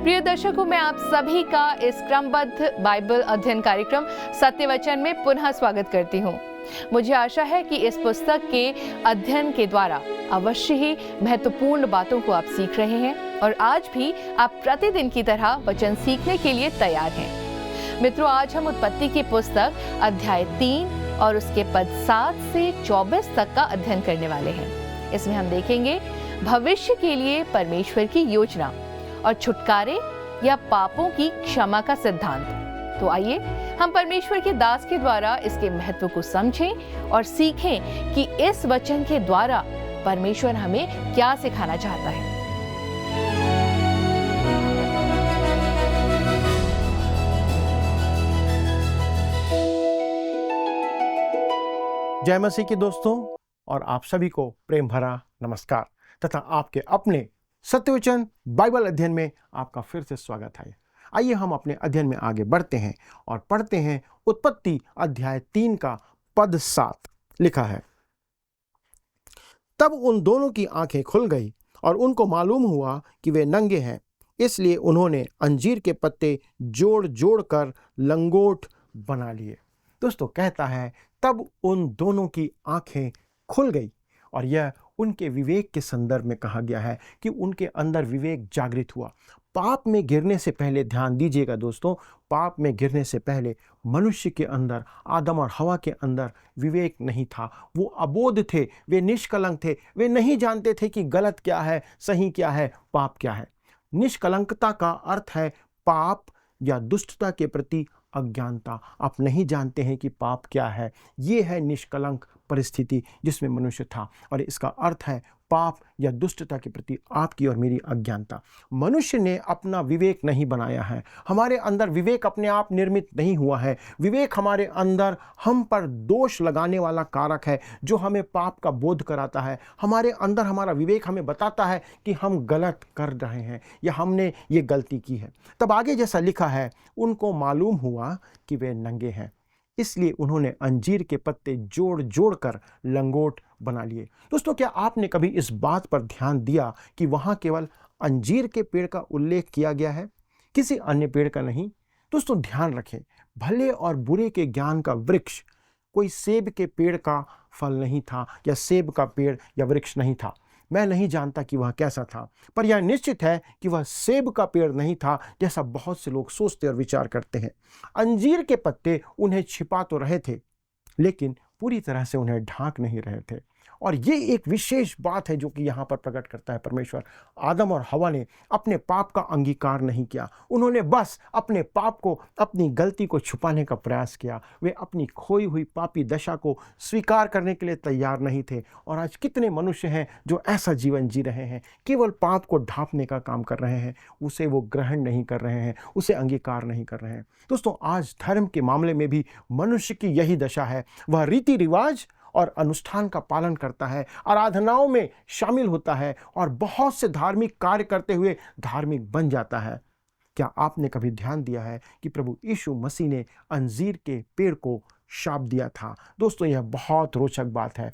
प्रिय दर्शकों, मैं आप सभी का इस क्रमबद्ध बाइबल अध्ययन कार्यक्रम सत्य वचन में पुनः स्वागत करती हूँ। मुझे आशा है कि इस पुस्तक के अध्ययन के द्वारा अवश्य ही महत्वपूर्ण बातों को आप सीख रहे हैं और आज भी आप प्रतिदिन की तरह वचन सीखने के लिए तैयार हैं। मित्रों, आज हम उत्पत्ति की पुस्तक अध्याय 3 और उसके पद 7 से 24 तक का अध्ययन करने वाले हैं। इसमें हम देखेंगे भविष्य के लिए परमेश्वर की योजना और छुटकारे या पापों की क्षमा का सिद्धांत। तो आइए हम परमेश्वर के दास के द्वारा इसके महत्व को समझें और सीखें कि इस वचन के द्वारा परमेश्वर हमें क्या सिखाना चाहता है। जय मसीह के दोस्तों, और आप सभी को प्रेम भरा नमस्कार तथा आपके अपने सत्यवचन बाइबल अध्ययन में आपका फिर से स्वागत है। आइए हम अपने अध्ययन में आगे बढ़ते हैं और पढ़ते हैं उत्पत्ति अध्याय 3 का पद 7। लिखा है, तब उन दोनों की आंखें खुल गई और उनको मालूम हुआ कि वे नंगे हैं, इसलिए उन्होंने अंजीर के पत्ते जोड़ जोड़ कर लंगोट बना लिए। दोस्तों, कहता है तब उन दोनों की आंखें खुल गई, और यह उनके विवेक के संदर्भ में कहा गया है कि उनके अंदर विवेक जागृत हुआ। पाप में गिरने से पहले, ध्यान दीजिएगा दोस्तों, पाप में गिरने से पहले मनुष्य के अंदर, आदम और हवा के अंदर विवेक नहीं था। वो अबोध थे, वे निष्कलंक थे, वे नहीं जानते थे कि गलत क्या है, सही क्या है, पाप क्या है। निष्कलंकता का अर्थ है पाप या दुष्टता के प्रति अज्ञानता। आप नहीं जानते हैं कि पाप क्या है। ये है निष्कलंक परिस्थिति जिसमें मनुष्य था, और इसका अर्थ है पाप या दुष्टता के प्रति आपकी और मेरी अज्ञानता। मनुष्य ने अपना विवेक नहीं बनाया है। हमारे अंदर विवेक अपने आप निर्मित नहीं हुआ है। विवेक हमारे अंदर हम पर दोष लगाने वाला कारक है जो हमें पाप का बोध कराता है। हमारे अंदर हमारा विवेक हमें बताता है कि हम गलत कर रहे हैं या हमने ये गलती की है। तब आगे जैसा लिखा है, उनको मालूम हुआ कि वे नंगे हैं, इसलिए उन्होंने अंजीर के पत्ते जोड़ जोड़ कर लंगोट बना लिए। दोस्तों, क्या आपने कभी इस बात पर ध्यान दिया कि वहाँ केवल अंजीर के पेड़ का उल्लेख किया गया है, किसी अन्य पेड़ का नहीं? दोस्तों, ध्यान रखें, भले और बुरे के ज्ञान का वृक्ष कोई सेब के पेड़ का फल नहीं था या सेब का पेड़ या वृक्ष नहीं था। मैं नहीं जानता कि वह कैसा था, पर यह निश्चित है कि वह सेब का पेड़ नहीं था जैसा बहुत से लोग सोचते और विचार करते हैं। अंजीर के पत्ते उन्हें छिपा तो रहे थे, लेकिन पूरी तरह से उन्हें ढांक नहीं रहे थे। और ये एक विशेष बात है जो कि यहाँ पर प्रकट करता है परमेश्वर। आदम और हवा ने अपने पाप का अंगीकार नहीं किया। उन्होंने बस अपने पाप को, अपनी गलती को छुपाने का प्रयास किया। वे अपनी खोई हुई पापी दशा को स्वीकार करने के लिए तैयार नहीं थे। और आज कितने मनुष्य हैं जो ऐसा जीवन जी रहे हैं, केवल पाप को ढांपने का काम कर रहे हैं, उसे वो ग्रहण नहीं कर रहे हैं, उसे अंगीकार नहीं कर रहे हैं। दोस्तों, आज धर्म के मामले में भी मनुष्य की यही दशा है। वह रीति रिवाज और अनुष्ठान का पालन करता है, आराधनाओं में शामिल होता है और बहुत से धार्मिक कार्य करते हुए धार्मिक बन जाता है। क्या आपने कभी ध्यान दिया है कि प्रभु यीशु मसीह ने अंजीर के पेड़ को शाप दिया था? दोस्तों, यह बहुत रोचक बात है।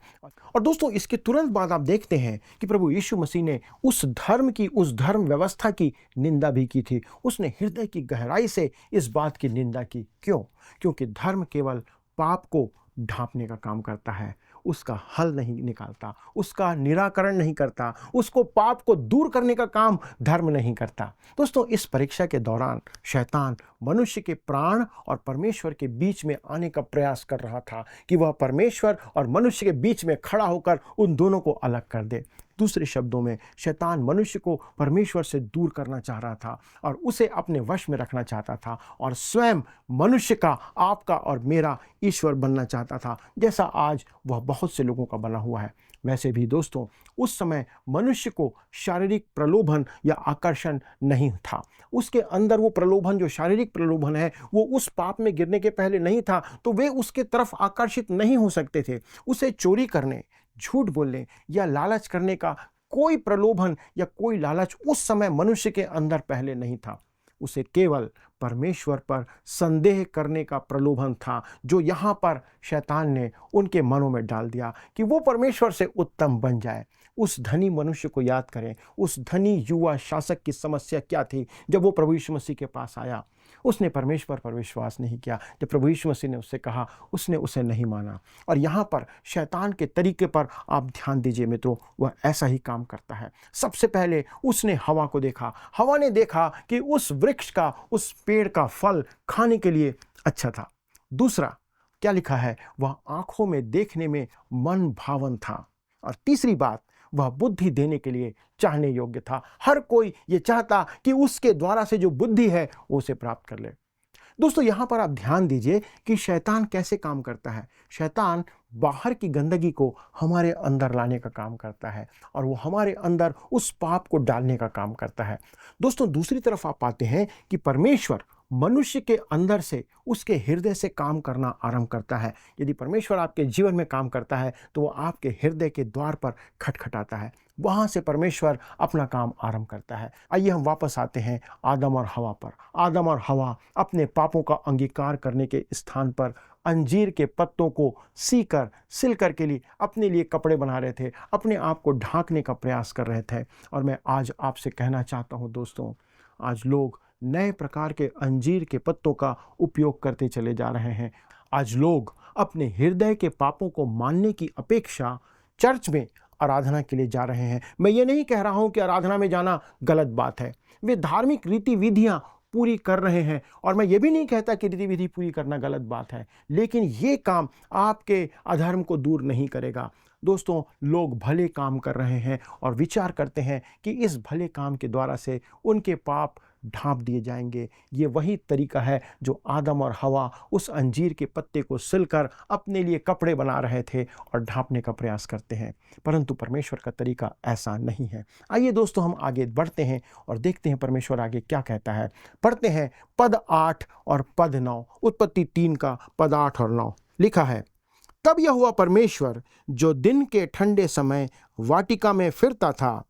और दोस्तों, इसके तुरंत बाद आप देखते हैं कि प्रभु यीशु मसीह ने उस धर्म व्यवस्था की निंदा भी की थी। उसने हृदय की गहराई से इस बात की निंदा की। क्यों? क्योंकि धर्म केवल पाप को ढांपने का काम करता है, उसका हल नहीं निकालता, उसका निराकरण नहीं करता, उसको पाप को दूर करने का काम धर्म नहीं करता। दोस्तों, इस परीक्षा के दौरान शैतान मनुष्य के प्राण और परमेश्वर के बीच में आने का प्रयास कर रहा था कि वह परमेश्वर और मनुष्य के बीच में खड़ा होकर उन दोनों को अलग कर दे। दूसरे शब्दों में, शैतान मनुष्य को परमेश्वर से दूर करना चाह रहा था और उसे अपने वश में रखना चाहता था, और स्वयं मनुष्य का, आपका और मेरा ईश्वर बनना चाहता था, जैसा आज वह बहुत से लोगों का बना हुआ है। वैसे भी दोस्तों, उस समय मनुष्य को शारीरिक प्रलोभन या आकर्षण नहीं था। उसके अंदर वो प्रलोभन, जो शारीरिक प्रलोभन है, वो उस पाप में गिरने के पहले नहीं था, तो वे उसके तरफ आकर्षित नहीं हो सकते थे। उसे चोरी करने, झूठ बोलने या लालच करने का कोई प्रलोभन या कोई लालच उस समय मनुष्य के अंदर पहले नहीं था। उसे केवल परमेश्वर पर संदेह करने का प्रलोभन था, जो यहाँ पर शैतान ने उनके मनों में डाल दिया कि वो परमेश्वर से उत्तम बन जाए। उस धनी मनुष्य को याद करें, उस धनी युवा शासक की समस्या क्या थी। जब वो प्रभु यीशु मसीह के पास आया, उसने परमेश्वर पर विश्वास नहीं किया। जब प्रभु यीशु मसीह ने उससे कहा, उसने उसे नहीं माना। और यहाँ पर शैतान के तरीके पर आप ध्यान दीजिए मित्रों, वह ऐसा ही काम करता है। सबसे पहले उसने हवा को देखा। हवा ने देखा कि उस वृक्ष का, उस पेड़ का फल खाने के लिए अच्छा था। दूसरा क्या लिखा है, वह आंखों में देखने में मन भावन था। और तीसरी बात, वह बुद्धि देने के लिए चाहने योग्य था। हर कोई ये चाहता कि उसके द्वारा से जो बुद्धि है वो उसे प्राप्त कर ले। दोस्तों, यहाँ पर आप ध्यान दीजिए कि शैतान कैसे काम करता है। शैतान बाहर की गंदगी को हमारे अंदर लाने का काम करता है और वो हमारे अंदर उस पाप को डालने का काम करता है। दोस्तों, दूसरी तरफ आप पाते हैं कि परमेश्वर मनुष्य के अंदर से, उसके हृदय से काम करना आरंभ करता है। यदि परमेश्वर आपके जीवन में काम करता है तो वो आपके हृदय के द्वार पर खटखटाता है। वहाँ से परमेश्वर अपना काम आरंभ करता है। आइए हम वापस आते हैं आदम और हवा पर। आदम और हवा अपने पापों का अंगीकार करने के स्थान पर अंजीर के पत्तों को सिल कर के लिए अपने लिए कपड़े बना रहे थे, अपने आप को ढांकने का प्रयास कर रहे थे। और मैं आज आपसे कहना चाहता हूँ दोस्तों, आज लोग नए प्रकार के अंजीर के पत्तों का उपयोग करते चले जा रहे हैं। आज लोग अपने हृदय के पापों को मानने की अपेक्षा चर्च में आराधना के लिए जा रहे हैं। मैं ये नहीं कह रहा हूं कि आराधना में जाना गलत बात है। वे धार्मिक रीति विधियां पूरी कर रहे हैं और मैं ये भी नहीं कहता कि रीति विधि पूरी करना गलत बात है, लेकिन ये काम आपके अधर्म को दूर नहीं करेगा। दोस्तों, लोग भले काम कर रहे हैं और विचार करते हैं कि इस भले काम के द्वारा से उनके पाप ढांप दिए जाएंगे। ये वही तरीका है जो आदम और हवा उस अंजीर के पत्ते को सिलकर अपने लिए कपड़े बना रहे थे और ढांपने का प्रयास करते हैं। परंतु परमेश्वर का तरीका ऐसा नहीं है। आइए दोस्तों, हम आगे बढ़ते हैं और देखते हैं परमेश्वर आगे क्या कहता है। पढ़ते हैं पद 8 और पद 9, उत्पत्ति 3 का पद 8 और 9 लिखा है। तब यहोवा परमेश्वर जो दिन के ठंडे समय वाटिका में फिरता था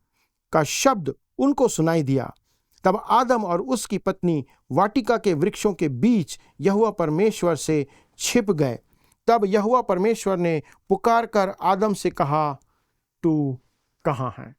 का शब्द उनको सुनाई दिया। तब आदम और उसकी पत्नी वाटिका के वृक्षों के बीच यहोवा परमेश्वर से छिप गए। तब यहोवा परमेश्वर ने पुकार कर आदम से कहा, तू कहाँ है?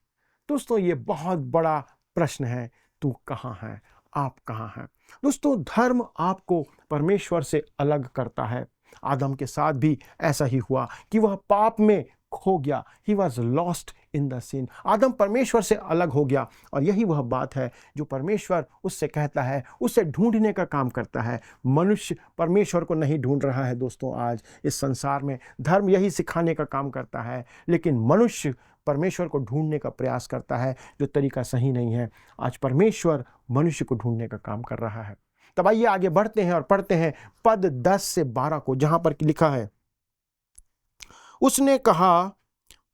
दोस्तों, ये बहुत बड़ा प्रश्न है, तू कहाँ है, आप कहाँ हैं? दोस्तों, धर्म आपको परमेश्वर से अलग करता है। आदम के साथ भी ऐसा ही हुआ कि वह पाप में खो गया। He was lost in the sin। आदम परमेश्वर से अलग हो गया और यही वह बात है जो परमेश्वर उससे कहता है, उससे ढूंढने का काम करता है। मनुष्य परमेश्वर को नहीं ढूंढ रहा है। दोस्तों, आज इस संसार में धर्म यही सिखाने का काम करता है, लेकिन मनुष्य परमेश्वर को ढूंढने का प्रयास करता है, जो तरीका सही नहीं है। आज परमेश्वर मनुष्य को ढूंढने का काम कर रहा है। तब आइए आगे बढ़ते हैं और पढ़ते हैं पद 10 से 12 को, जहां पर लिखा है, उसने कहा,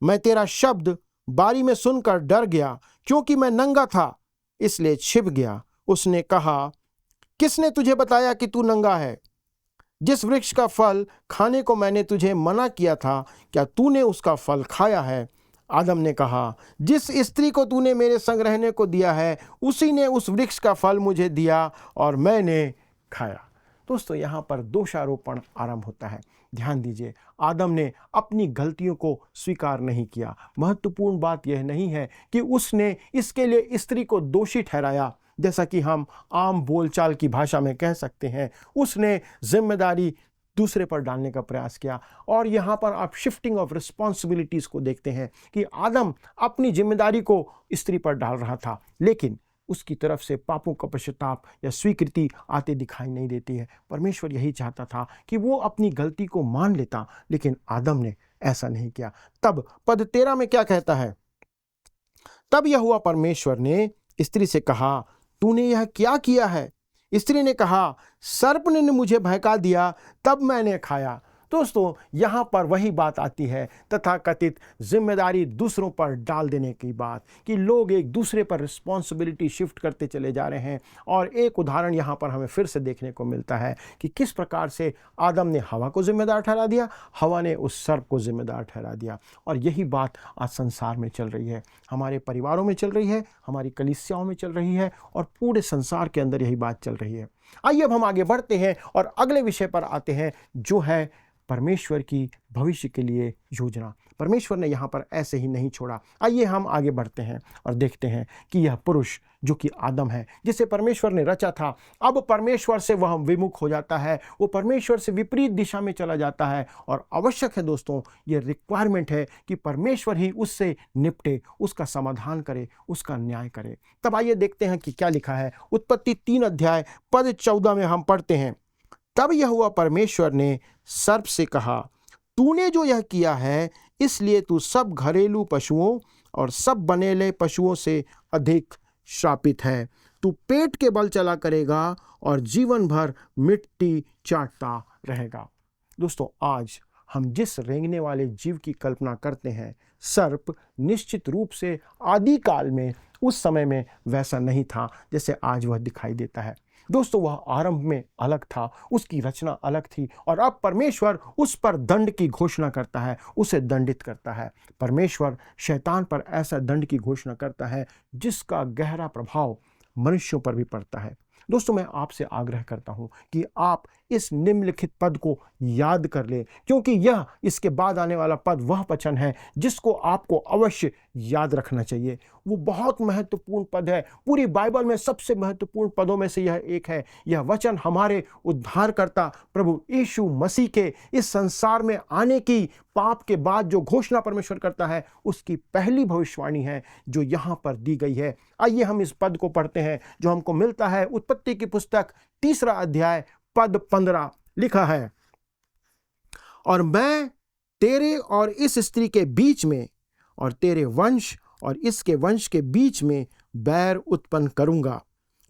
मैं तेरा शब्द बारी में सुनकर डर गया, क्योंकि मैं नंगा था, इसलिए छिप गया। उसने कहा, किसने तुझे बताया कि तू नंगा है? जिस वृक्ष का फल खाने को मैंने तुझे मना किया था, क्या तूने उसका फल खाया है? आदम ने कहा, जिस स्त्री को तूने मेरे संग रहने को दिया है, उसी ने उस वृक्ष का फल मुझे दिया और मैंने खाया। दोस्तों, यहाँ पर दोषारोपण आरंभ होता है। ध्यान दीजिए, आदम ने अपनी गलतियों को स्वीकार नहीं किया। महत्वपूर्ण बात यह नहीं है कि उसने इसके लिए स्त्री को दोषी ठहराया, जैसा कि हम आम बोलचाल की भाषा में कह सकते हैं। उसने जिम्मेदारी दूसरे पर डालने का प्रयास किया। और यहाँ पर आप शिफ्टिंग ऑफ रिस्पॉन्सिबिलिटीज को देखते हैं कि आदम अपनी जिम्मेदारी को स्त्री पर डाल रहा था, लेकिन उसकी तरफ से पापों का पश्चाताप या स्वीकृति आते दिखाई नहीं देती है। परमेश्वर यही चाहता था कि वो अपनी गलती को मान लेता, लेकिन आदम ने ऐसा नहीं किया। तब पद 13 में क्या कहता है? तब यहोवा परमेश्वर ने स्त्री से कहा, तूने यह क्या किया है? स्त्री ने कहा, सर्प ने मुझे बहका दिया, तब मैंने खाया। दोस्तों, यहाँ पर वही बात आती है, तथाकथित जिम्मेदारी दूसरों पर डाल देने की बात, कि लोग एक दूसरे पर रिस्पॉन्सिबिलिटी शिफ्ट करते चले जा रहे हैं। और एक उदाहरण यहाँ पर हमें फिर से देखने को मिलता है कि किस प्रकार से आदम ने हवा को जिम्मेदार ठहरा दिया, हवा ने उस सर्प को जिम्मेदार ठहरा दिया। और यही बात आज संसार में चल रही है, हमारे परिवारों में चल रही है, हमारी कलीसियाओं में चल रही है, और पूरे संसार के अंदर यही बात चल रही है। आइए अब हम आगे बढ़ते हैं और अगले विषय पर आते हैं, जो है परमेश्वर की भविष्य के लिए योजना। परमेश्वर ने यहाँ पर ऐसे ही नहीं छोड़ा। आइए हम आगे बढ़ते हैं और देखते हैं कि यह पुरुष जो कि आदम है, जिसे परमेश्वर ने रचा था, अब परमेश्वर से वह विमुख हो जाता है, वो परमेश्वर से विपरीत दिशा में चला जाता है। और आवश्यक है दोस्तों, ये रिक्वायरमेंट है कि परमेश्वर ही उससे निपटे, उसका समाधान करे, उसका न्याय करे। तब आइए देखते हैं कि क्या लिखा है। उत्पत्ति 3 अध्याय पद 14 में हम पढ़ते हैं, तब यहोवा परमेश्वर ने सर्प से कहा, तूने जो यह किया है, इसलिए तू सब घरेलू पशुओं और सब बनेले पशुओं से अधिक श्रापित है। तू पेट के बल चला करेगा और जीवन भर मिट्टी चाटता रहेगा। दोस्तों, आज हम जिस रेंगने वाले जीव की कल्पना करते हैं, सर्प निश्चित रूप से आदि काल में, उस समय में वैसा नहीं था जैसे आज वह दिखाई देता है। दोस्तों, वह आरंभ में अलग था, उसकी रचना अलग थी, और अब परमेश्वर उस पर दंड की घोषणा करता है, उसे दंडित करता है। परमेश्वर शैतान पर ऐसा दंड की घोषणा करता है जिसका गहरा प्रभाव मनुष्यों पर भी पड़ता है। दोस्तों, मैं आपसे आग्रह करता हूं कि आप इस निम्नलिखित पद को याद कर लें, क्योंकि यह इसके बाद आने वाला पद वह वचन है जिसको आपको अवश्य याद रखना चाहिए। वो बहुत महत्वपूर्ण पद है, पूरी बाइबल में सबसे महत्वपूर्ण पदों में से यह एक है। यह वचन हमारे उद्धारकर्ता प्रभु यीशु मसीह के इस संसार में आने की, पाप के बाद जो घोषणा परमेश्वर करता है, उसकी पहली भविष्यवाणी है जो यहाँ पर दी गई है। आइए हम इस पद को पढ़ते हैं जो हमको मिलता है उत्पत्ति की पुस्तक 3 अध्याय पद 15। लिखा है, और मैं तेरे और इस स्त्री के बीच में और तेरे वंश और इसके वंश के बीच में बैर उत्पन्न करूंगा,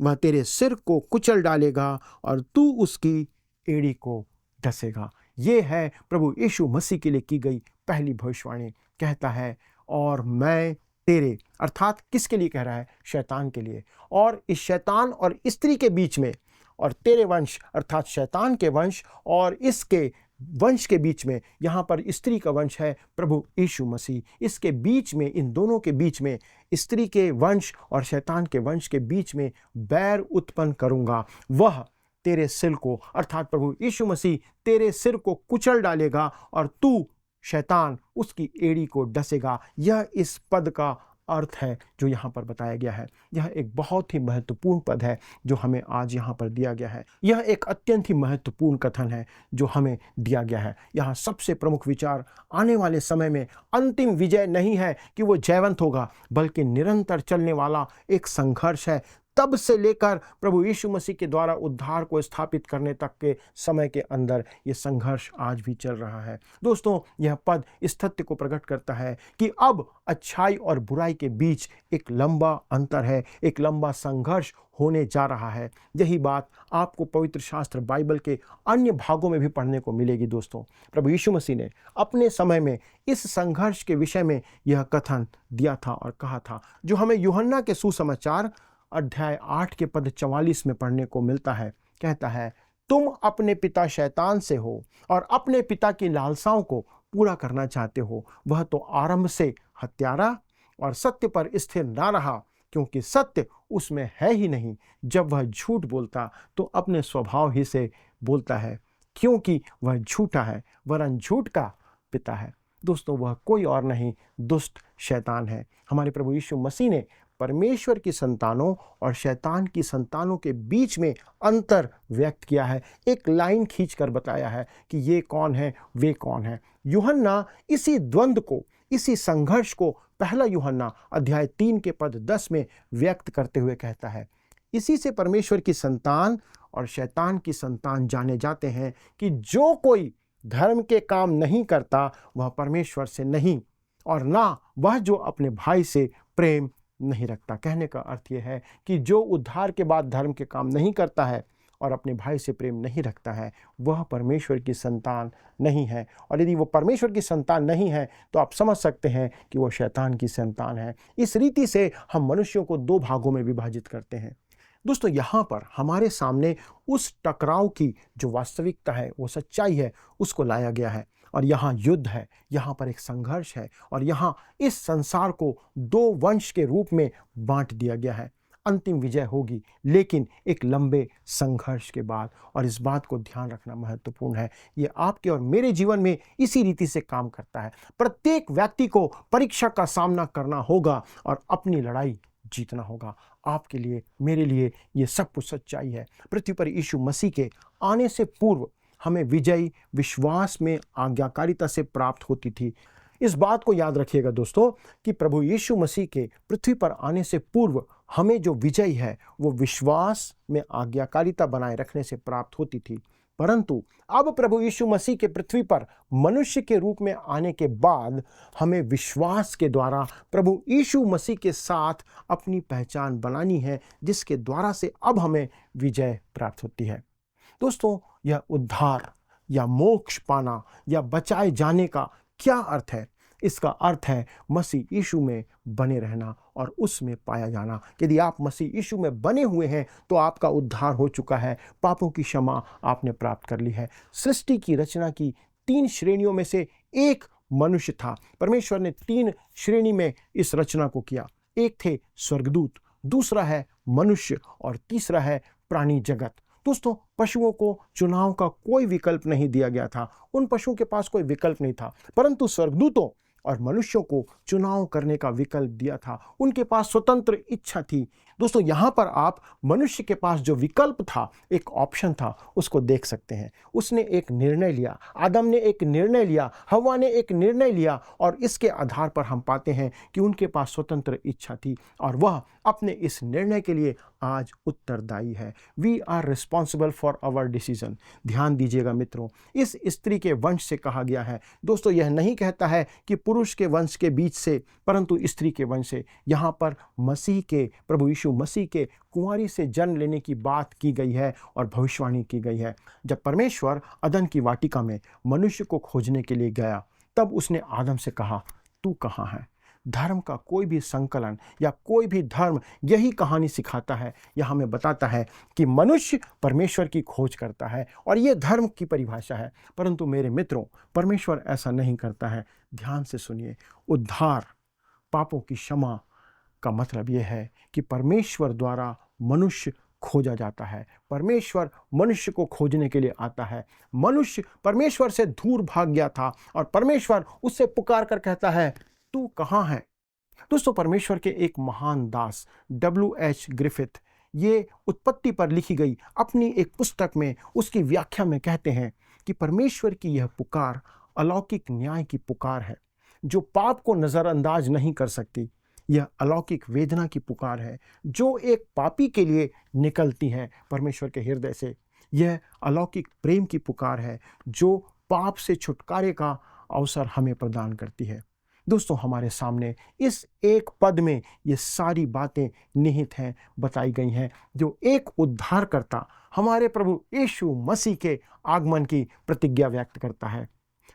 वह तेरे सिर को कुचल डालेगा और तू उसकी एड़ी को डसेगा। ये है प्रभु यीशु मसीह के लिए की गई पहली भविष्यवाणी। कहता है, और मैं तेरे, अर्थात किसके लिए कह रहा है? शैतान के लिए। और इस शैतान और स्त्री के बीच में, और तेरे वंश अर्थात शैतान के वंश और इसके वंश के बीच में, यहाँ पर स्त्री का वंश है प्रभु यीशु मसीह, इसके बीच में, इन दोनों के बीच में, स्त्री के वंश और शैतान के वंश के बीच में बैर उत्पन्न करूंगा। वह तेरे सिर को, अर्थात प्रभु यीशु मसीह तेरे सिर को कुचल डालेगा और तू, शैतान, उसकी एड़ी को डसेगा। यह इस पद का अर्थ है जो यहाँ पर बताया गया है। यह एक बहुत ही महत्वपूर्ण पद है जो हमें आज यहाँ पर दिया गया है। यह एक अत्यंत ही महत्वपूर्ण कथन है जो हमें दिया गया है। यहाँ सबसे प्रमुख विचार आने वाले समय में अंतिम विजय नहीं है कि वो जयवंत होगा, बल्कि निरंतर चलने वाला एक संघर्ष है। तब से लेकर प्रभु यीशु मसीह के द्वारा उद्धार को स्थापित करने तक के समय के अंदर ये संघर्ष आज भी चल रहा है। दोस्तों, यह पद इस तथ्य को प्रकट करता है कि अब अच्छाई और बुराई के बीच एक लंबा अंतर है, एक लंबा संघर्ष होने जा रहा है। यही बात आपको पवित्र शास्त्र बाइबल के अन्य भागों में भी पढ़ने को मिलेगी। दोस्तों, प्रभु यीशु मसीह ने अपने समय में इस संघर्ष के विषय में यह कथन दिया था और कहा था, जो हमें यूहन्ना के सुसमाचार अध्याय 8 के पद 44 में पढ़ने को मिलता है। कहता है, तुम अपने पिता शैतान से हो और अपने पिता की लालसाओं को पूरा करना चाहते हो। वह तो आरंभ से हत्यारा और सत्य पर स्थिर ना रहा, क्योंकि सत्य उसमें है ही नहीं। जब वह झूठ बोलता तो अपने स्वभाव ही से बोलता है, क्योंकि वह झूठा है, वरन झूठ का पिता है। दोस्तों, वह कोई और नहीं, दुष्ट शैतान है। हमारे प्रभु यीशु मसीह ने परमेश्वर की संतानों और शैतान की संतानों के बीच में अंतर व्यक्त किया है, एक लाइन खींचकर बताया है कि ये कौन है, वे कौन है। यूहन्ना इसी द्वंद्व को, इसी संघर्ष को पहला यूहन्ना अध्याय 3 के पद 10 में व्यक्त करते हुए कहता है, इसी से परमेश्वर की संतान और शैतान की संतान जाने जाते हैं कि जो कोई धर्म के काम नहीं करता वह परमेश्वर से नहीं, और ना वह जो अपने भाई से प्रेम नहीं रखता। कहने का अर्थ यह है कि जो उद्धार के बाद धर्म के काम नहीं करता है और अपने भाई से प्रेम नहीं रखता है, वह परमेश्वर की संतान नहीं है। और यदि वो परमेश्वर की संतान नहीं है तो आप समझ सकते हैं कि वो शैतान की संतान है। इस रीति से हम मनुष्यों को 2 भागों में विभाजित करते हैं। दोस्तों, यहाँ पर हमारे सामने उस टकराव की जो वास्तविकता है, वो सच्चाई है, उसको लाया गया है। और यहाँ युद्ध है, यहाँ पर एक संघर्ष है, और यहाँ इस संसार को 2 वंश के रूप में बांट दिया गया है। अंतिम विजय होगी, लेकिन एक लंबे संघर्ष के बाद। और इस बात को ध्यान रखना महत्वपूर्ण है, ये आपके और मेरे जीवन में इसी रीति से काम करता है। प्रत्येक व्यक्ति को परीक्षा का सामना करना होगा और अपनी लड़ाई जीतना होगा। आपके लिए, मेरे लिए ये सब कुछ सच्चाई है। पृथ्वी पर यीशु मसीह के आने से पूर्व हमें विजयी विश्वास में आज्ञाकारिता से प्राप्त होती थी। इस बात को याद रखिएगा दोस्तों कि प्रभु यीशु मसीह के पृथ्वी पर आने से पूर्व हमें जो विजय है वो विश्वास में आज्ञाकारिता बनाए रखने से प्राप्त होती थी। परंतु अब प्रभु यीशु मसीह के पृथ्वी पर मनुष्य के रूप में आने के बाद हमें विश्वास के द्वारा प्रभु यीशु मसीह के साथ अपनी पहचान बनानी है, जिसके द्वारा से अब हमें विजय प्राप्त होती है। दोस्तों, यह उद्धार या मोक्ष पाना या बचाए जाने का क्या अर्थ है? इसका अर्थ है मसीह यीशु में बने रहना और उसमें पाया जाना। यदि आप मसीह यीशु में बने हुए हैं तो आपका उद्धार हो चुका है, पापों की क्षमा आपने प्राप्त कर ली है। सृष्टि की रचना की 3 श्रेणियों में से एक मनुष्य था। परमेश्वर ने 3 श्रेणी में इस रचना को किया। एक थे स्वर्गदूत, दूसरा है मनुष्य और तीसरा है प्राणी जगत। दोस्तों, पशुओं को चुनाव का कोई विकल्प नहीं दिया गया था। उन पशुओं के पास कोई विकल्प नहीं था, परंतु स्वर्गदूतों और मनुष्यों को चुनाव करने का विकल्प दिया था। उनके पास स्वतंत्र इच्छा थी। दोस्तों, यहाँ पर आप मनुष्य के पास जो विकल्प था, एक ऑप्शन था, उसको देख सकते हैं। उसने एक निर्णय लिया, आदम ने एक निर्णय लिया, हव्वा ने एक निर्णय लिया और इसके आधार पर हम पाते हैं कि उनके पास स्वतंत्र इच्छा थी और वह अपने इस निर्णय के लिए आज उत्तरदायी है। We are responsible for our decision. ध्यान दीजिएगा मित्रों, इस स्त्री के वंश से कहा गया है। दोस्तों, यह नहीं कहता है कि पुरुष के वंश के बीच से, परंतु स्त्री के वंश से। यहाँ पर मसीह के, प्रभु यीशु मसीह के कुंवारी से जन्म लेने की बात की गई है और भविष्यवाणी की गई है। जब परमेश्वर अदन की वाटिका में मनुष्य को खोजने के लिए गया, तब उसने आदम से कहा, तू कहाँ है? धर्म का कोई भी संकलन या कोई भी धर्म यही कहानी सिखाता है, यह हमें बताता है कि मनुष्य परमेश्वर की खोज करता है और ये धर्म की परिभाषा है। परंतु मेरे मित्रों, परमेश्वर ऐसा नहीं करता है। ध्यान से सुनिए, उद्धार, पापों की क्षमा का मतलब यह है कि परमेश्वर द्वारा मनुष्य खोजा जाता है। परमेश्वर मनुष्य को खोजने के लिए आता है। मनुष्य परमेश्वर से दूर भाग गया था और परमेश्वर उससे पुकार कर कहता है, तू कहाँ है? दोस्तों, परमेश्वर के एक महान दास W.H. ग्रिफिथ ये उत्पत्ति पर लिखी गई अपनी एक पुस्तक में उसकी व्याख्या में कहते हैं कि परमेश्वर की यह पुकार अलौकिक न्याय की पुकार है, जो पाप को नज़रअंदाज नहीं कर सकती। यह अलौकिक वेदना की पुकार है जो एक पापी के लिए निकलती है परमेश्वर के हृदय से। यह अलौकिक प्रेम की पुकार है जो पाप से छुटकारे का अवसर हमें प्रदान करती है। दोस्तों, हमारे सामने इस एक पद में ये सारी बातें निहित हैं, बताई गई हैं, जो एक उद्धारकर्ता हमारे प्रभु यीशु मसीह के आगमन की प्रतिज्ञा व्यक्त करता है।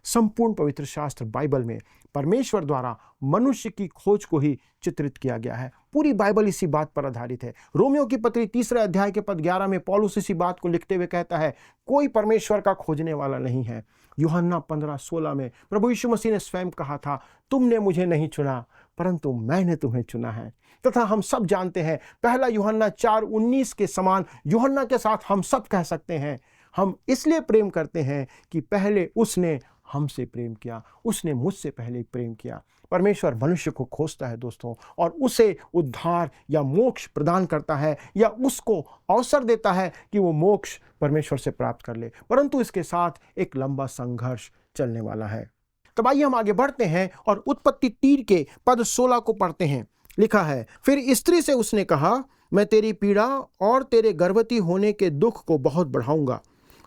संपूर्ण पवित्र शास्त्र बाइबल में परमेश्वर द्वारा मनुष्य की खोज को ही चित्रित किया गया है। पूरी बाइबल इसी बात पर आधारित है। रोमियो की पत्री 3 अध्याय के पद 11 में पौलुस इसी बात को लिखते हुए कहता है, कोई परमेश्वर का खोजने वाला नहीं है। यूहन्ना 15:16 में प्रभु यीशु मसीह ने स्वयं कहा था, तुमने मुझे नहीं चुना परंतु मैंने तुम्हें चुना है। तथा हम सब जानते हैं, पहला यूहन्ना 4:19 के समान यूहन्ना के साथ हम सब कह सकते हैं, हम इसलिए प्रेम करते हैं कि पहले उसने हमसे प्रेम किया, उसने मुझसे पहले प्रेम किया। परमेश्वर मनुष्य को खोजता है दोस्तों, और उसे उद्धार या मोक्ष प्रदान करता है या उसको अवसर देता है कि वो मोक्ष परमेश्वर से प्राप्त कर ले, परंतु इसके साथ एक लंबा संघर्ष चलने वाला है। तब आइए हम आगे बढ़ते हैं और उत्पत्ति 3 के पद 16 को पढ़ते हैं। लिखा है, फिर स्त्री से उसने कहा, मैं तेरी पीड़ा और तेरे गर्भवती होने के दुख को बहुत बढ़ाऊंगा।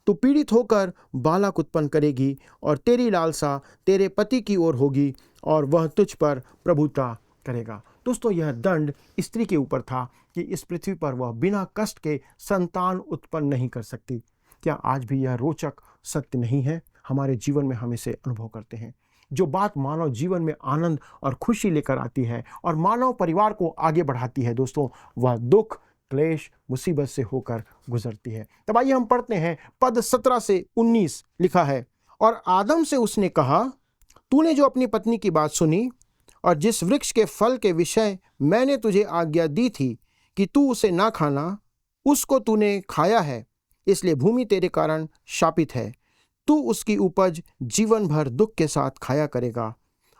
तू पीड़ित होकर बालक उत्पन्न करेगी और तेरी लालसा तेरे पति की ओर होगी और वह तुझ पर प्रभुता करेगा। दोस्तों, यह दंड स्त्री के ऊपर था कि इस पृथ्वी पर वह बिना कष्ट के संतान उत्पन्न नहीं कर सकती। क्या आज भी यह रोचक सत्य नहीं है? हमारे जीवन में हम इसे अनुभव करते हैं। जो बात मानव जीवन में आनंद और खुशी लेकर आती है और मानव परिवार को आगे बढ़ाती है दोस्तों, वह दुख, क्लेश, मुसीबत से होकर गुजरती है। तब आइए हम पढ़ते हैं पद 17 से 19। लिखा है, और आदम से उसने कहा, तूने जो अपनी पत्नी की बात सुनी और जिस वृक्ष के फल के विषय मैंने तुझे आज्ञा दी थी कि तू उसे ना खाना, उसको तूने खाया है, इसलिए भूमि तेरे कारण शापित है। तू उसकी उपज जीवन भर दुख के साथ खाया करेगा,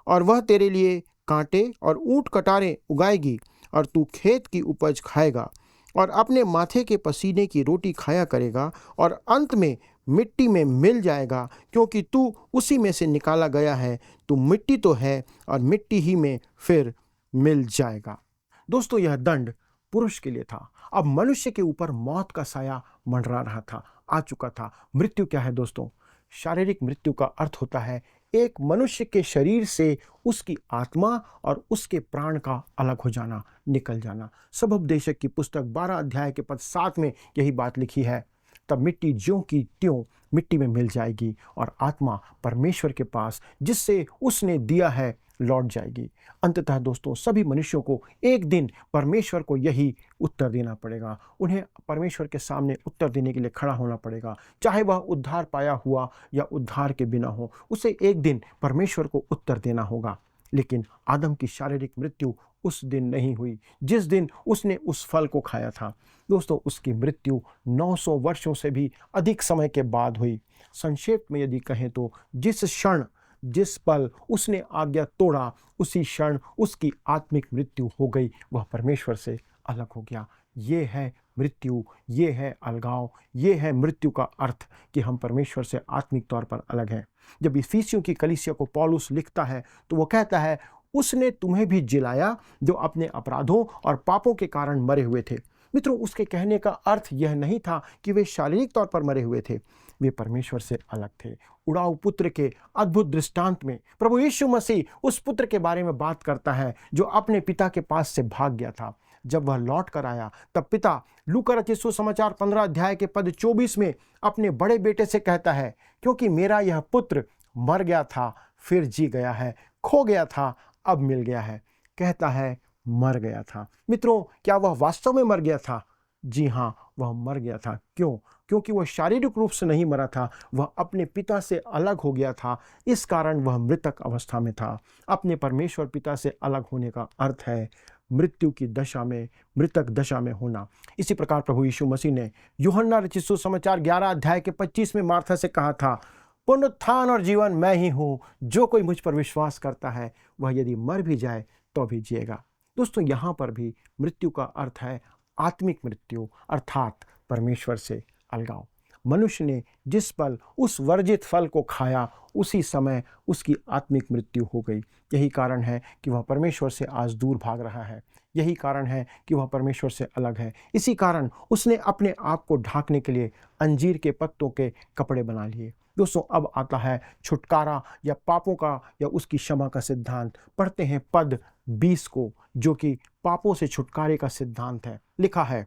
और वह तेरे लिए कांटे और ऊंट कटारे उगाएगी, और तू खेत की उपज खाएगा और अपने माथे के पसीने की रोटी खाया करेगा, और अंत में मिट्टी में मिल जाएगा, क्योंकि तू उसी में से निकाला गया है। तू मिट्टी तो है और मिट्टी ही में फिर मिल जाएगा। दोस्तों, यह दंड पुरुष के लिए था। अब मनुष्य के ऊपर मौत का साया मंडरा रहा था, आ चुका था। मृत्यु क्या है दोस्तों? शारीरिक मृत्यु का अर्थ होता है एक मनुष्य के शरीर से उसकी आत्मा और उसके प्राण का अलग हो जाना, निकल जाना। सबोपदेशक की पुस्तक 12 अध्याय के पद 7 में यही बात लिखी है। तब मिट्टी ज्यों की त्यों मिट्टी में मिल जाएगी और आत्मा परमेश्वर के पास जिससे उसने दिया है लौट जाएगी। अंततः दोस्तों, सभी मनुष्यों को एक दिन परमेश्वर को यही उत्तर देना पड़ेगा। उन्हें परमेश्वर के सामने उत्तर देने के लिए खड़ा होना पड़ेगा, चाहे वह उद्धार पाया हुआ या उद्धार के बिना हो। उसे एक दिन परमेश्वर को उत्तर देना होगा। लेकिन आदम की शारीरिक मृत्यु उस दिन नहीं हुई जिस दिन उसने उस फल को खाया था। दोस्तों, उसकी मृत्यु 900 वर्षों से भी अधिक समय के बाद हुई। संक्षेप में यदि कहें तो जिस क्षण, जिस पल उसने आज्ञा तोड़ा, उसी क्षण उसकी आत्मिक मृत्यु हो गई। वह परमेश्वर से अलग हो गया। ये है मृत्यु, ये है अलगाव, ये है मृत्यु का अर्थ कि हम परमेश्वर से आत्मिक तौर पर अलग हैं। जब इफिसियों की कलीसिया को पौलुस लिखता है तो वो कहता है, उसने तुम्हें भी जिलाया जो अपने अपराधों और पापों के कारण मरे हुए थे। मित्रों, उसके कहने का अर्थ यह नहीं था कि वे शारीरिक तौर पर मरे हुए थे। वे परमेश्वर से अलग थे। उड़ाऊ पुत्र के अद्भुत दृष्टांत में प्रभु यीशु मसीह उस पुत्र के बारे में बात करता है जो अपने पिता के पास से भाग गया था। जब वह लौट कर आया तब पिता लूका रचित सुसमाचार 15 अध्याय के पद 24 में अपने बड़े बेटे से कहता है, क्योंकि मेरा यह पुत्र मर गया था फिर जी गया है, खो गया था अब मिल गया है। कहता है मर गया था। मित्रों, क्या वह वास्तव में मर गया था? जी हाँ, वह मर गया था। क्यों? क्योंकि वह शारीरिक रूप से नहीं मरा था, वह अपने पिता से अलग हो गया था। इस कारण वह मृतक अवस्था में था। अपने परमेश्वर पिता से अलग होने का अर्थ है मृत्यु की दशा में, मृतक दशा में होना। इसी प्रकार प्रभु यीशु मसीह ने यूहन्ना रचित सुसमाचार 11 अध्याय के 25 में मार्था से कहा था, पुनरुत्थान और जीवन मैं ही हूँ, जो कोई मुझ पर विश्वास करता है वह यदि मर भी जाए तो भी जिएगा। दोस्तों, यहाँ पर भी मृत्यु का अर्थ है आत्मिक मृत्यु, अर्थात परमेश्वर से अलगाव। मनुष्य ने जिस पल उस वर्जित फल को खाया उसी समय उसकी आत्मिक मृत्यु हो गई। यही कारण है कि वह परमेश्वर से आज दूर भाग रहा है। यही कारण है कि वह परमेश्वर से अलग है। इसी कारण उसने अपने आप को ढांकने के लिए अंजीर के पत्तों के कपड़े बना लिए। दोस्तों, अब आता है छुटकारा या पापों का या उसकी क्षमा का सिद्धांत। पढ़ते हैं पद 20 को, जो कि पापों से छुटकारे का सिद्धांत है। लिखा है,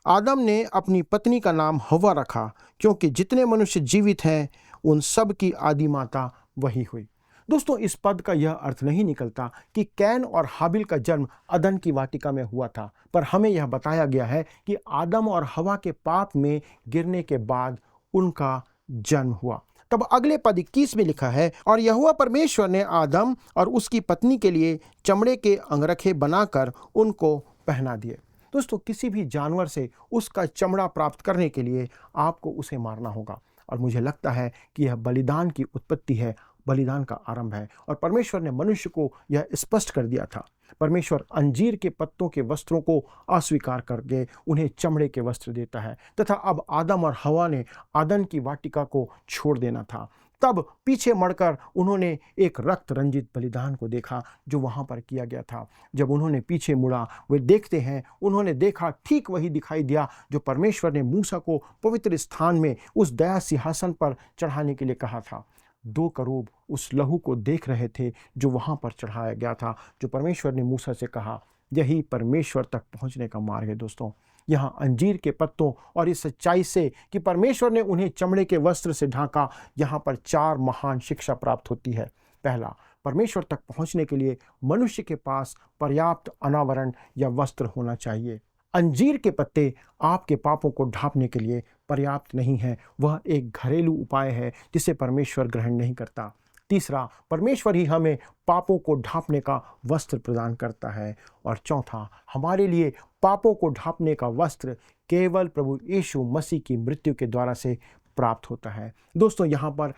आदम ने अपनी पत्नी का नाम हव्वा रखा, क्योंकि जितने मनुष्य जीवित हैं उन सब की आदि माता वही हुई। दोस्तों, इस पद का यह अर्थ नहीं निकलता कि कैन और हाबिल का जन्म अदन की वाटिका में हुआ था, पर हमें यह बताया गया है कि आदम और हव्वा के पाप में गिरने के बाद उनका जन्म हुआ। तब अगले पद 21 में लिखा है, और यहोवा परमेश्वर ने आदम और उसकी पत्नी के लिए चमड़े के अंगरखे बनाकर उनको पहना दिए। दोस्तों, किसी भी जानवर से उसका चमड़ा प्राप्त करने के लिए आपको उसे मारना होगा, और मुझे लगता है कि यह बलिदान की उत्पत्ति है, बलिदान का आरंभ है। और परमेश्वर ने मनुष्य को यह स्पष्ट कर दिया था। परमेश्वर अंजीर के पत्तों के वस्त्रों को अस्वीकार करके उन्हें चमड़े के वस्त्र देता है, तथा अब आदम और हव्वा ने आदन की वाटिका को छोड़ देना था। तब पीछे मुड़कर उन्होंने एक रक्त रंजित बलिदान को देखा जो वहाँ पर किया गया था। जब उन्होंने पीछे मुड़ा, वे देखते हैं उन्होंने देखा ठीक वही दिखाई दिया जो परमेश्वर ने मूसा को पवित्र स्थान में उस दया सिंहासन पर चढ़ाने के लिए कहा था। 2 करूब उस लहू को देख रहे थे जो वहाँ पर चढ़ाया गया था, जो परमेश्वर ने मूसा से कहा। यही परमेश्वर तक पहुँचने का मार्ग है। दोस्तों, यहाँ अंजीर के पत्तों और इस सच्चाई से कि परमेश्वर ने उन्हें चमड़े के वस्त्र से ढांका, यहाँ पर 4 महान शिक्षा प्राप्त होती है। पहला, परमेश्वर तक पहुँचने के लिए मनुष्य के पास पर्याप्त अनावरण या वस्त्र होना चाहिए। अंजीर के पत्ते आपके पापों को ढांपने के लिए पर्याप्त नहीं है, वह एक घरेलू उपाय है जिसे परमेश्वर ग्रहण नहीं करता। तीसरा, परमेश्वर ही हमें पापों को ढांपने का वस्त्र प्रदान करता है। और चौथा, हमारे लिए पापों को ढांपने का वस्त्र केवल प्रभु यीशु मसीह की मृत्यु के द्वारा से प्राप्त होता है। दोस्तों, यहाँ पर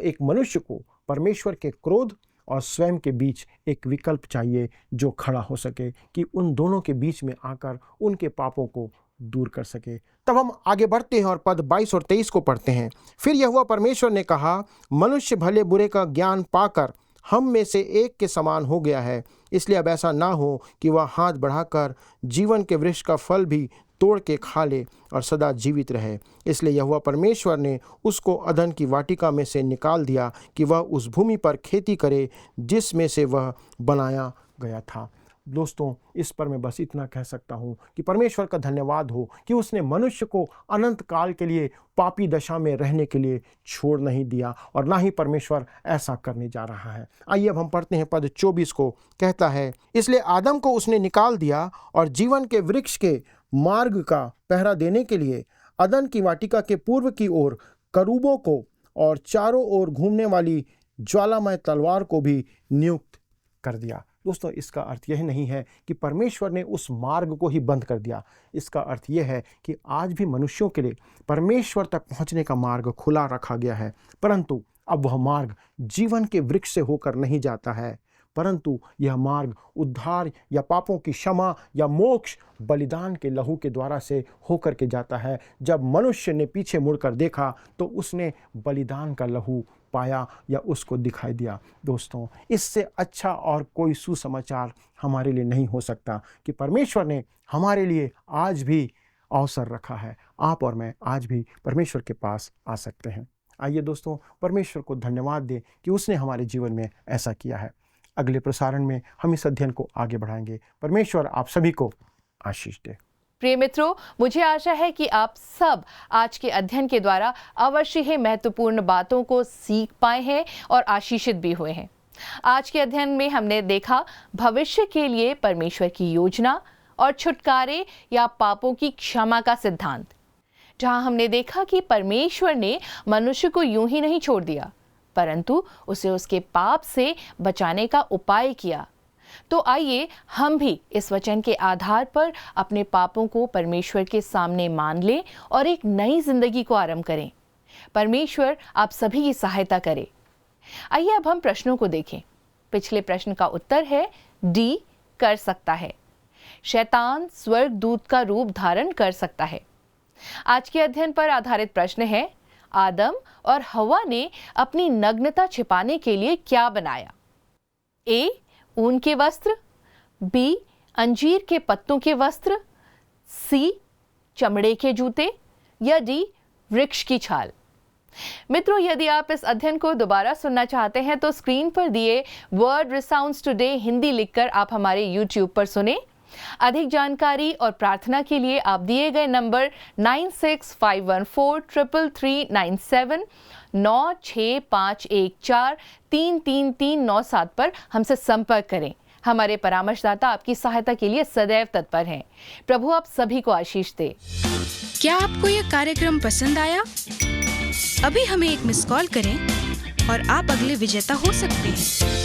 एक मनुष्य को परमेश्वर के क्रोध और स्वयं के बीच एक विकल्प चाहिए जो खड़ा हो सके, कि उन दोनों के बीच में आकर उनके पापों को दूर कर सके। तब हम आगे बढ़ते हैं और पद 22 और 23 को पढ़ते हैं। फिर यहोवा परमेश्वर ने कहा, मनुष्य भले बुरे का ज्ञान पाकर हम में से एक के समान हो गया है, इसलिए अब ऐसा ना हो कि वह हाथ बढ़ाकर जीवन के वृक्ष का फल भी तोड़ के खा ले और सदा जीवित रहे। इसलिए यहोवा परमेश्वर ने उसको अदन की वाटिका में से निकाल दिया कि वह उस भूमि पर खेती करे जिसमें से वह बनाया गया था। दोस्तों, इस पर मैं बस इतना कह सकता हूँ कि परमेश्वर का धन्यवाद हो कि उसने मनुष्य को अनंत काल के लिए पापी दशा में रहने के लिए छोड़ नहीं दिया, और ना ही परमेश्वर ऐसा करने जा रहा है। आइए अब हम पढ़ते हैं पद 24 को। कहता है, इसलिए आदम को उसने निकाल दिया और जीवन के वृक्ष के मार्ग का पहरा देने के लिए अदन की वाटिका के पूर्व की ओर करूबों को और चारों ओर घूमने वाली ज्वालामय तलवार को भी नियुक्त कर दिया। दोस्तों, इसका अर्थ यह नहीं है कि परमेश्वर ने उस मार्ग को ही बंद कर दिया। इसका अर्थ यह है कि आज भी मनुष्यों के लिए परमेश्वर तक पहुंचने का मार्ग खुला रखा गया है, परंतु अब वह मार्ग जीवन के वृक्ष से होकर नहीं जाता है, परंतु यह मार्ग उद्धार या पापों की क्षमा या मोक्ष बलिदान के लहू के द्वारा से होकर के जाता है। जब मनुष्य ने पीछे मुड़कर देखा तो उसने बलिदान का लहू पाया या उसको दिखाई दिया। दोस्तों, इससे अच्छा और कोई सुसमाचार हमारे लिए नहीं हो सकता कि परमेश्वर ने हमारे लिए आज भी अवसर रखा है। आप और मैं आज भी परमेश्वर के पास आ सकते हैं। आइए दोस्तों, परमेश्वर को धन्यवाद दें कि उसने हमारे जीवन में ऐसा किया है। अगले प्रसारण में हम इस अध्ययन को आगे बढ़ाएंगे। परमेश्वर आप सभी को आशीष दे। प्रिय मित्रों, मुझे आशा है कि आप सब आज के अध्ययन के द्वारा अवश्य ही महत्वपूर्ण बातों को सीख पाए हैं और आशीषित भी हुए हैं। आज के अध्ययन में हमने देखा भविष्य के लिए परमेश्वर की योजना और छुटकारे या पापों की क्षमा का सिद्धांत, जहां हमने देखा कि परमेश्वर ने मनुष्य को यूं ही नहीं छोड़ दिया, परंतु उसे उसके पाप से बचाने का उपाय किया। तो आइए हम भी इस वचन के आधार पर अपने पापों को परमेश्वर के सामने मान लें और एक नई जिंदगी को आरंभ करें। परमेश्वर आप सभी की सहायता करे। आइए अब हम प्रश्नों को देखें। पिछले प्रश्न का उत्तर है डी, कर सकता है। शैतान स्वर्गदूत का रूप धारण कर सकता है। आज के अध्ययन पर आधारित प्रश्न है, आदम और हवा ने अपनी नग्नता छिपाने के लिए क्या बनाया? ए, ऊन के वस्त्र, बी, अंजीर के पत्तों के वस्त्र, सी, चमड़े के जूते, या डी, वृक्ष की छाल। मित्रों, यदि आप इस अध्ययन को दोबारा सुनना चाहते हैं तो स्क्रीन पर दिए वर्ड रिसाउंड्स टुडे हिंदी लिखकर आप हमारे YouTube पर सुने। अधिक जानकारी और प्रार्थना के लिए आप दिए गए नंबर 9651433397 96514333397 पर हमसे संपर्क करें। हमारे परामर्शदाता आपकी सहायता के लिए सदैव तत्पर हैं। प्रभु आप सभी को आशीष दे। क्या आपको यह कार्यक्रम पसंद आया? अभी हमें एक मिस कॉल करें और आप अगले विजेता हो सकते हैं।